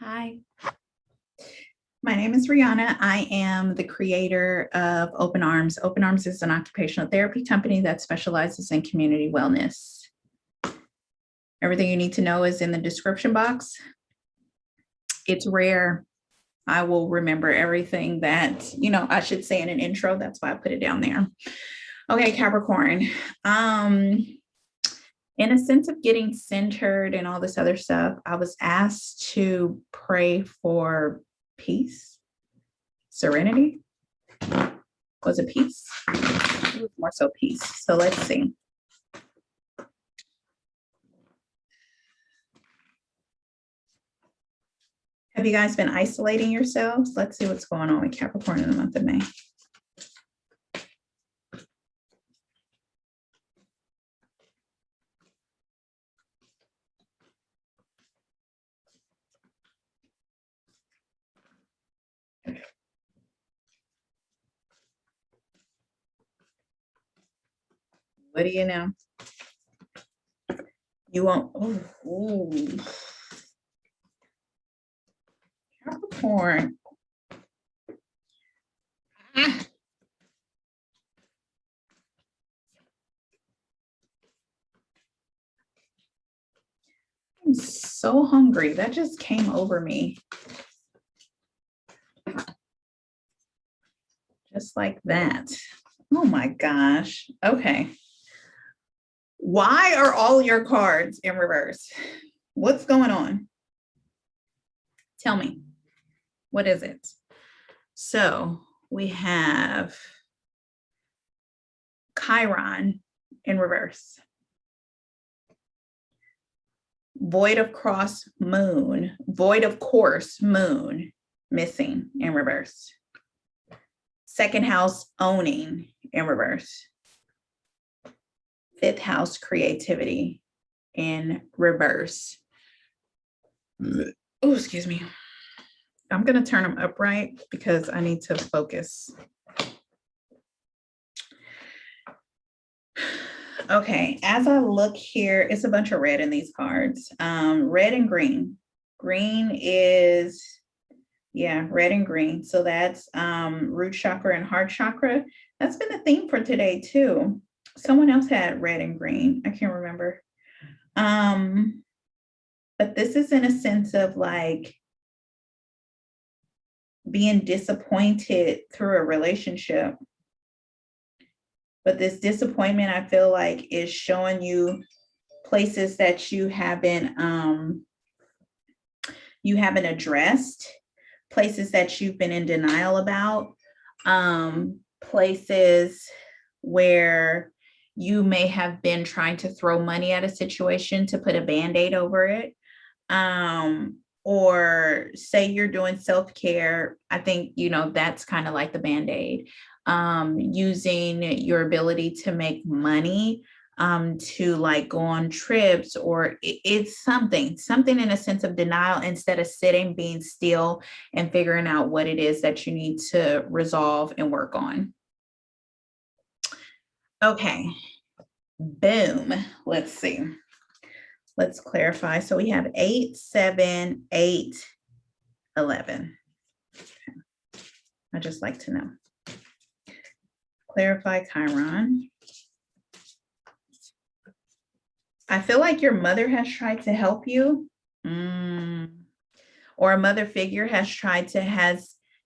Hi, my name is Reana. I am the creator of Open Arms. Open Arms is an occupational therapy company that specializes in community wellness. Everything you need to know is in the description box. It's rare I will remember everything that, I should say in an intro. That's why I put it down there. Okay, Capricorn. In a sense of getting centered and all this other stuff, I was asked to pray for peace, serenity. Was it peace? It was more so peace. So let's see. Have you guys been isolating yourselves? Let's see what's going on with Capricorn in the month of May. What do you know? You won't. Oh, Capricorn. I'm so hungry. That just came over me. Just like that. Oh my gosh. Okay. Why are all your cards in reverse? What's going on? Tell me. What is it? So we have Chiron in reverse. Void of course moon missing in reverse. Second house owning in reverse. Fifth house creativity in reverse. Oh, excuse me. I'm going to turn them upright because I need to focus. Okay, as I look here, it's a bunch of red in these cards. Red and green. Green is, red and green. So that's root chakra and heart chakra. That's been the theme for today too. Someone else had red and green. I can't remember. But this is in a sense of like being disappointed through a relationship. But this disappointment, I feel like, is showing you places that you haven't addressed, places that you've been in denial about, places where you may have been trying to throw money at a situation to put a Band-Aid over it. Or say you're doing self-care. I think, that's kind of like the Band-Aid. Using your ability to make money to like go on trips, or it's something in a sense of denial instead of sitting, being still and figuring out what it is that you need to resolve and work on. Okay, boom. Let's see. Let's clarify. So we have 8, 7, 8, 11. Okay. I just like to know. Clarify Chiron. I feel like your mother has tried to help you. Or a mother figure has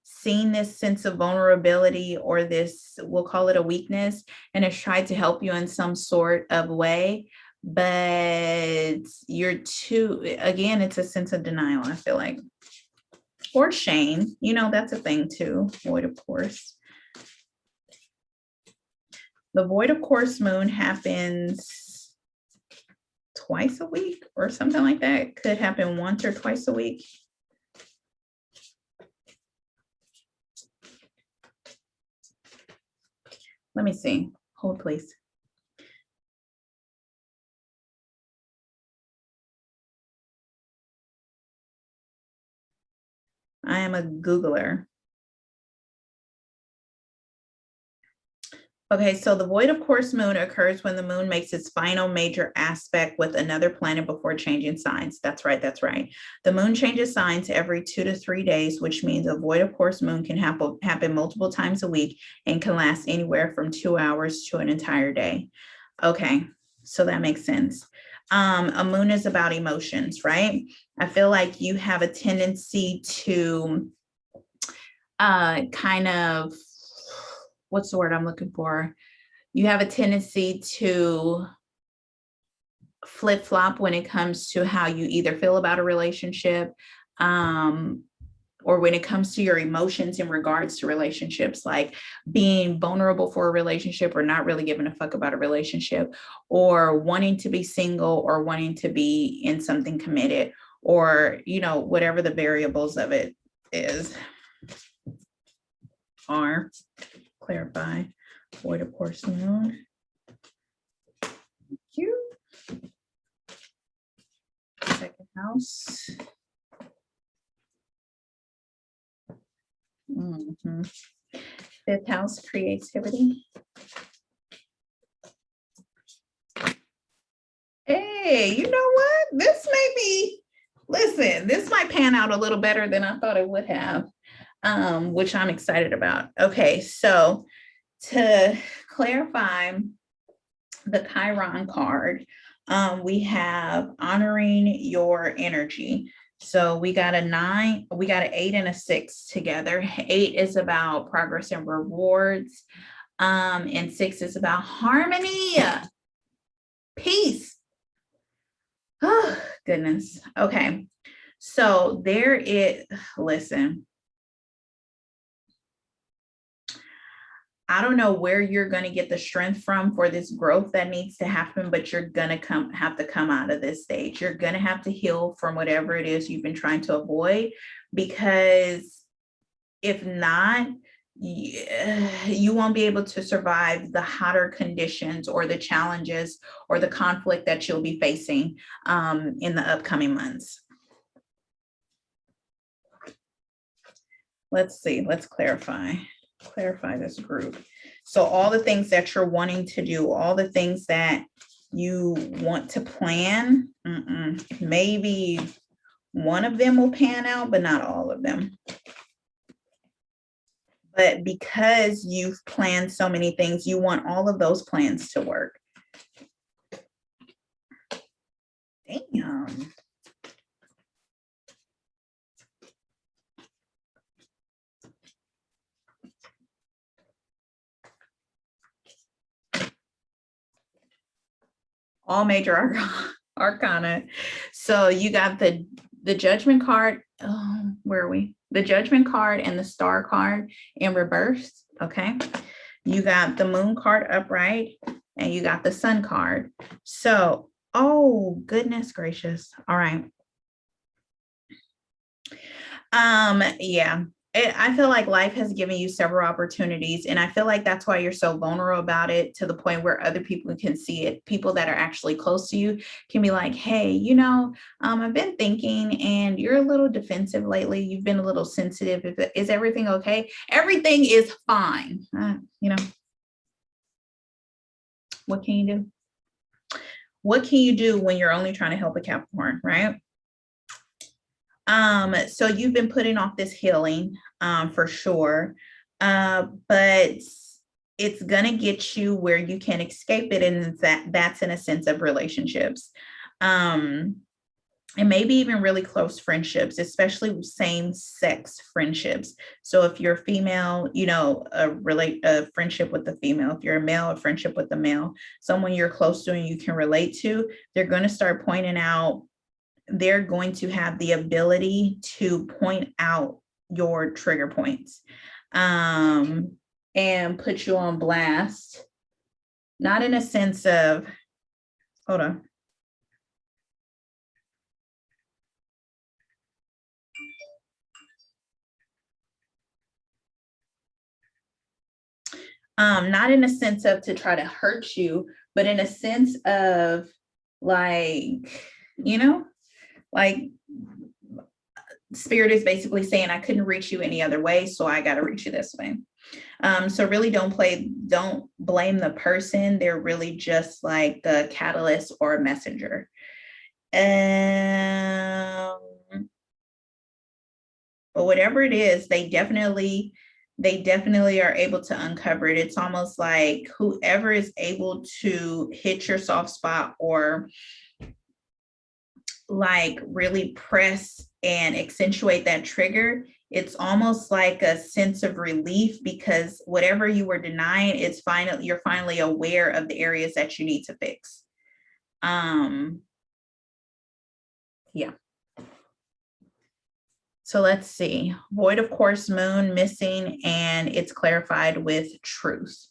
seen this sense of vulnerability, or this, we'll call it a weakness, and has tried to help you in some sort of way. But you're again, it's a sense of denial, I feel like, or shame. That's a thing too. Void of course. The void of course moon happens twice a week or something like that. It could happen once or twice a week. Let me see. Hold, please. I am a Googler. Okay, so the void of course moon occurs when the moon makes its final major aspect with another planet before changing signs. That's right, that's right. The moon changes signs every 2 to 3 days, which means a void of course moon can happen multiple times a week and can last anywhere from 2 hours to an entire day. Okay, so that makes sense. A moon is about emotions, right? I feel like you have a tendency to kind of, what's the word I'm looking for? You have a tendency to flip-flop when it comes to how you either feel about a relationship, or when it comes to your emotions in regards to relationships, like being vulnerable for a relationship or not really giving a fuck about a relationship, or wanting to be single or wanting to be in something committed, or, you know, whatever the variables of it are. Clarify. Void of course moon. Thank you. Second house. Fifth house, creativity. Hey, you know what? This may be, listen, this might pan out a little better than I thought it would have, which I'm excited about. Okay, so to clarify the Chiron card, we have honoring your energy. So we got a 9, we got an 8 and a 6 together. 8 is about progress and rewards, and 6 is about harmony, peace. Oh, goodness. Okay, so there is, listen, I don't know where you're going to get the strength from for this growth that needs to happen, but you're going to have to come out of this stage. You're going to have to heal from whatever it is you've been trying to avoid, because if not, you won't be able to survive the hotter conditions or the challenges or the conflict that you'll be facing in the upcoming months. Let's see, let's clarify this group. So all the things that you're wanting to do, all the things that you want to plan, maybe one of them will pan out, but not all of them. But because you've planned so many things, you want all of those plans to work. Damn. All major arcana. So you got the judgment card. Oh, where are we? The judgment card and the star card in reverse. Okay. You got the moon card upright and you got the sun card. So, oh, goodness gracious. All right. Yeah. I feel like life has given you several opportunities, and I feel like that's why you're so vulnerable about it, to the point where other people can see it. People that are actually close to you can be like, hey, you know, I've been thinking and you're a little defensive lately. You've been a little sensitive. Is everything okay? Everything is fine. You know, what can you do? What can you do when you're only trying to help a Capricorn, right? So you've been putting off this healing, for sure, but it's gonna get you where you can escape it, and that's in a sense of relationships, and maybe even really close friendships, especially same-sex friendships. So if you're female, you know, a friendship with the female. If you're a male, a friendship with the male, someone you're close to and you can relate to, they're going to start pointing out, they're going to have the ability to point out your trigger points, and put you on blast, not in a sense of, hold on. Not in a sense of to try to hurt you, but in a sense of like, you know, like spirit is basically saying, I couldn't reach you any other way, so I got to reach you this way. So really don't blame the person. They're really just like the catalyst or a messenger. But whatever it is, they definitely are able to uncover it. It's almost like whoever is able to hit your soft spot or like really press and accentuate that trigger, it's almost like a sense of relief, because whatever you were denying, you're finally aware of the areas that you need to fix. Yeah. So let's see. Void of course, moon missing, and it's clarified with truth.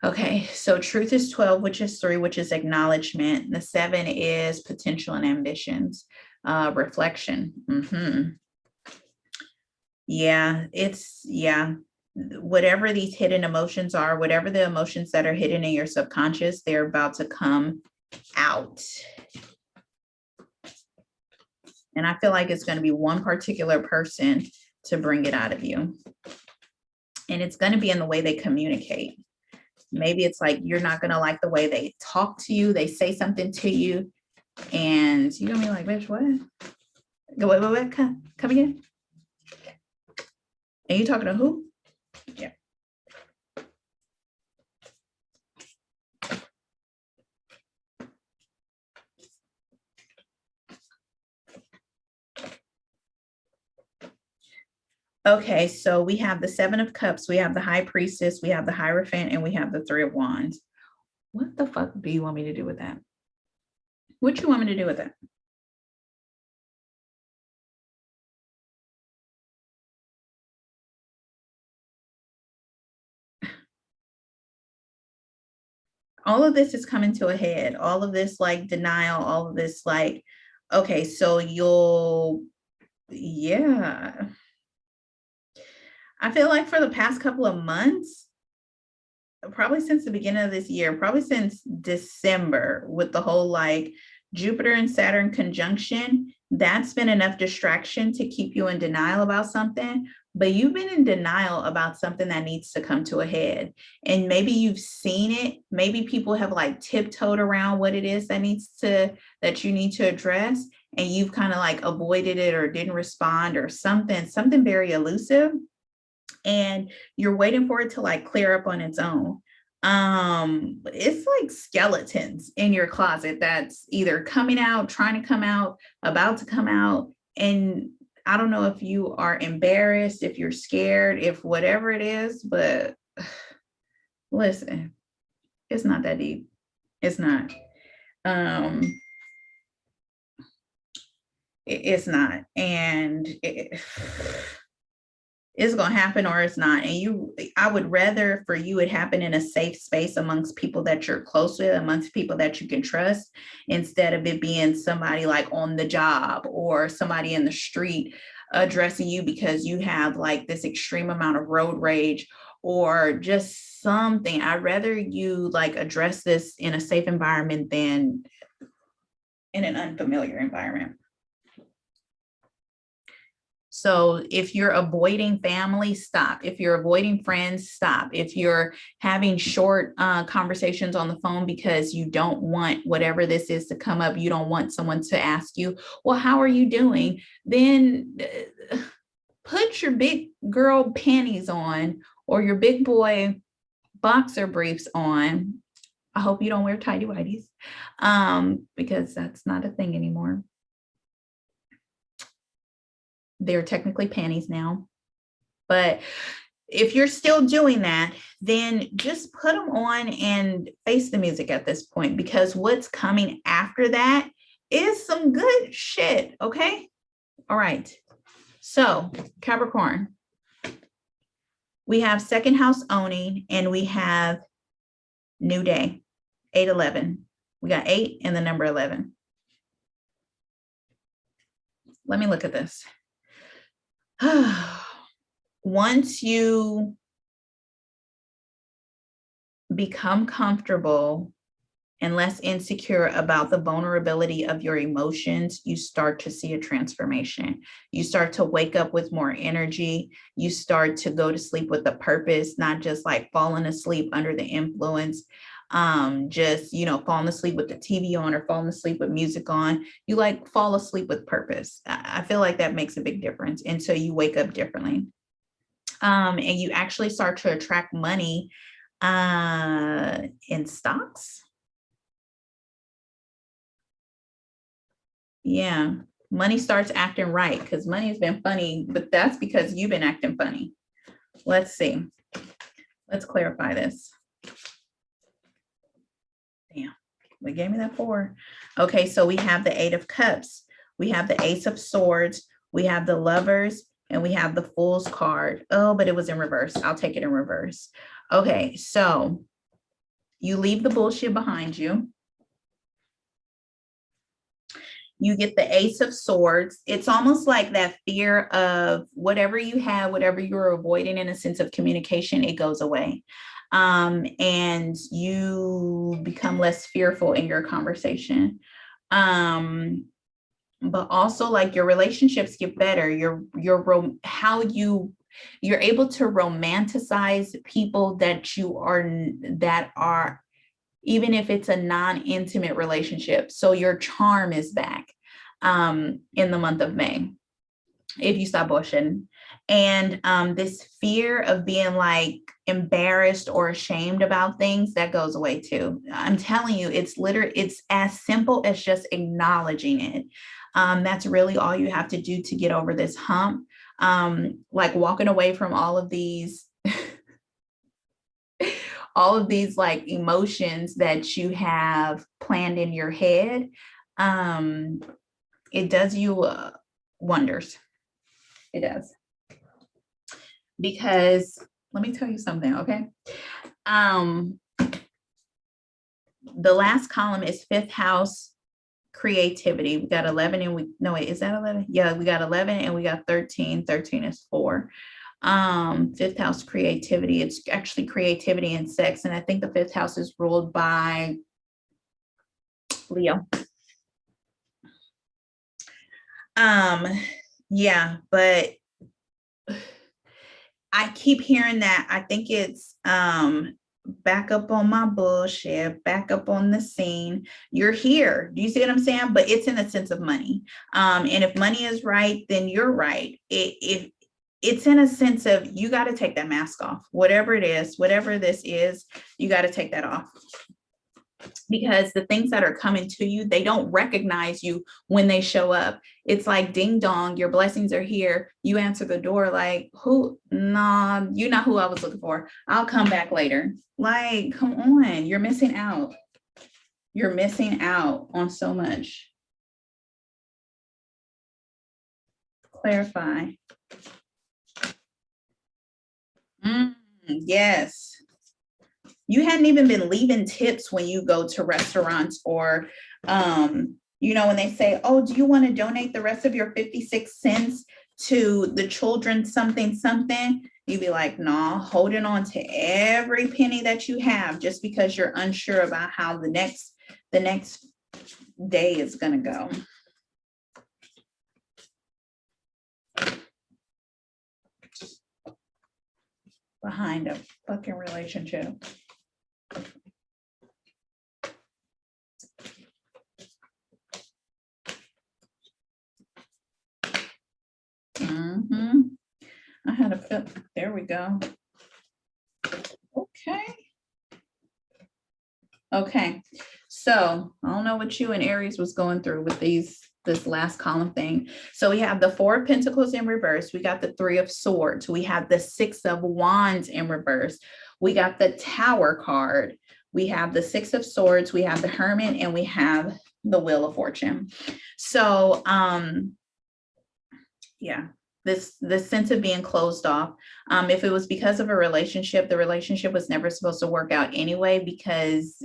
Okay, so truth is 12, which is 3, which is acknowledgement. The 7 is potential and ambitions. Reflection. Yeah, whatever these hidden emotions are, whatever the emotions that are hidden in your subconscious, they're about to come out. And I feel like it's going to be one particular person to bring it out of you. And it's going to be in the way they communicate. Maybe it's like you're not going to like the way they talk to you. They say something to you, and you're going to be like, bitch, what? Wait, come again? And you talking to who? Yeah. Okay, so we have the 7 of Cups, we have the High Priestess, we have the Hierophant, and we have the 3 of Wands. What the fuck do you want me to do with that? What you want me to do with that? All of this is coming to a head. All of this like denial, all of this like, okay, so yeah. I feel like for the past couple of months, probably since the beginning of this year, probably since December, with the whole like Jupiter and Saturn conjunction, that's been enough distraction to keep you in denial about something. But you've been in denial about something that needs to come to a head. And maybe you've seen it. Maybe people have like tiptoed around what it is that you need to address. And you've kind of like avoided it or didn't respond or something very elusive. And you're waiting for it to like clear up on its own. It's like skeletons in your closet that's either coming out, trying to come out, about to come out. And I don't know if you are embarrassed, if you're scared, if whatever it is, but listen, it's not that deep. It's not. It's not. And it's going to happen or it's not. And I would rather for you it happen in a safe space amongst people that you're close with, amongst people that you can trust, instead of it being somebody like on the job or somebody in the street addressing you because you have like this extreme amount of road rage or just something. I'd rather you like address this in a safe environment than in an unfamiliar environment. So if you're avoiding family, stop. If you're avoiding friends, stop. If you're having short conversations on the phone because you don't want whatever this is to come up, you don't want someone to ask you, well, how are you doing? Then put your big girl panties on or your big boy boxer briefs on. I hope you don't wear tighty whities because that's not a thing anymore. They're technically panties now. But if you're still doing that, then just put them on and face the music at this point, because what's coming after that is some good shit. Okay. All right. So Capricorn, we have second house owning and we have new day, 8-11. We got 8 and the number 11. Let me look at this. Once you become comfortable and less insecure about the vulnerability of your emotions, you start to see a transformation. You start to wake up with more energy. You start to go to sleep with a purpose, not just like falling asleep under the influence, just, falling asleep with the TV on or falling asleep with music on. You like fall asleep with purpose. I feel like that makes a big difference. And so you wake up differently. And you actually start to attract money in stocks. Yeah, money starts acting right, because money has been funny, but that's because you've been acting funny. Let's see. Let's clarify this. Damn, they gave me that 4. Okay, so we have the 8 of Cups. We have the Ace of Swords. We have the Lovers, and we have the Fool's card. Oh, but it was in reverse. I'll take it in reverse. Okay, so you leave the bullshit behind you. You get the Ace of Swords. It's almost like that fear of whatever you have, whatever you're avoiding in a sense of communication, it goes away. And you become less fearful in your conversation. But also like your relationships get better. You're able to romanticize people that are even if it's a non-intimate relationship. So your charm is back in the month of May, if you stop bullshitting. And this fear of being like embarrassed or ashamed about things, that goes away too. I'm telling you, it's as simple as just acknowledging it. That's really all you have to do to get over this hump. Like walking away from all of these like emotions that you have planned in your head. It does you wonders. It does. Because let me tell you something, okay? The last column is 5th house creativity. We got 11 and is that 11? Yeah, we got 11 and we got 13. 13 is 4. 5th house creativity. It's actually creativity and sex. And I think the 5th house is ruled by Leo. Yeah, but I keep hearing that. I think it's back up on my bullshit, back up on the scene. You're here. Do you see what I'm saying? But it's in a sense of money. And if money is right, then you're right. If it's in a sense of you got to take that mask off, whatever it is, whatever this is, you got to take that off. Because the things that are coming to you, they don't recognize you when they show up. It's like ding dong, your blessings are here. You answer the door like, who? Nah, you're not who I was looking for. I'll come back later. Like, come on, you're missing out. You're missing out on so much. Clarify. Yes. You hadn't even been leaving tips when you go to restaurants or, when they say, oh, do you want to donate the rest of your 56 cents to the children, something, you'd be like, nah, holding on to every penny that you have just because you're unsure about how the next day is going to go. Behind a fucking relationship. I had a fit. There we go. Okay. So I don't know what you and Aries was going through with this last column thing. So we have the 4 of Pentacles in reverse. We got the 3 of Swords. We have the 6 of Wands in reverse. We got the Tower card. We have the 6 of Swords. We have the Hermit, and we have the Wheel of Fortune. So, yeah, this sense of being closed off. If it was because of a relationship, the relationship was never supposed to work out anyway, because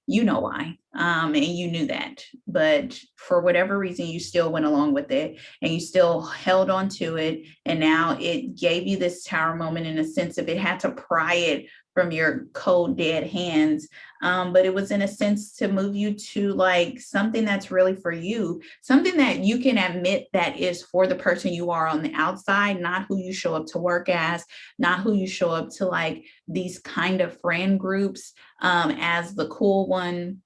you know why, and you knew that, but for whatever reason, you still went along with it and you still held on to it. And now it gave you this Tower moment in a sense of it had to pry it from your cold, dead hands. But it was in a sense to move you to like something that's really for you, something that you can admit that is for the person you are on the outside, not who you show up to work as, not who you show up to like these kind of friend groups as the cool one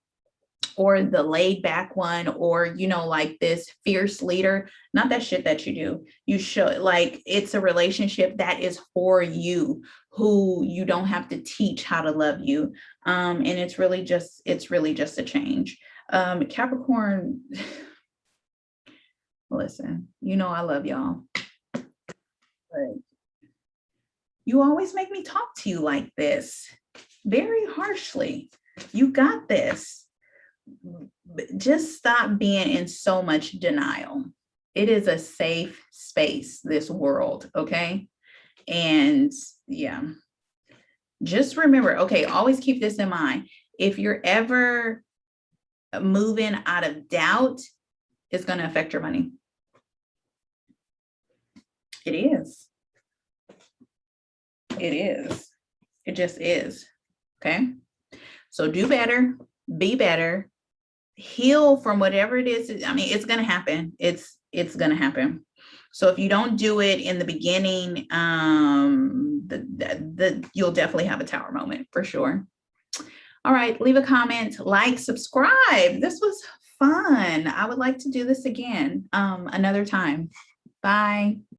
or the laid back one, or, you know, like this fierce leader, not that shit that you do. You show like it's a relationship that is for you, who you don't have to teach how to love you. And it's really just a change. Capricorn, listen, you know, I love y'all, but you always make me talk to you like this, very harshly. You got this. Just stop being in so much denial. It is a safe space, this world, okay? And yeah, just remember, okay, always keep this in mind. If you're ever moving out of doubt, it's going to affect your money. It is. It is. It just is, okay? So do better, be better, heal from whatever it is. I mean, it's going to happen. It's going to happen. So if you don't do it in the beginning, you'll definitely have a tower moment for sure. All right, leave a comment, like, subscribe. This was fun. I would like to do this again another time. Bye.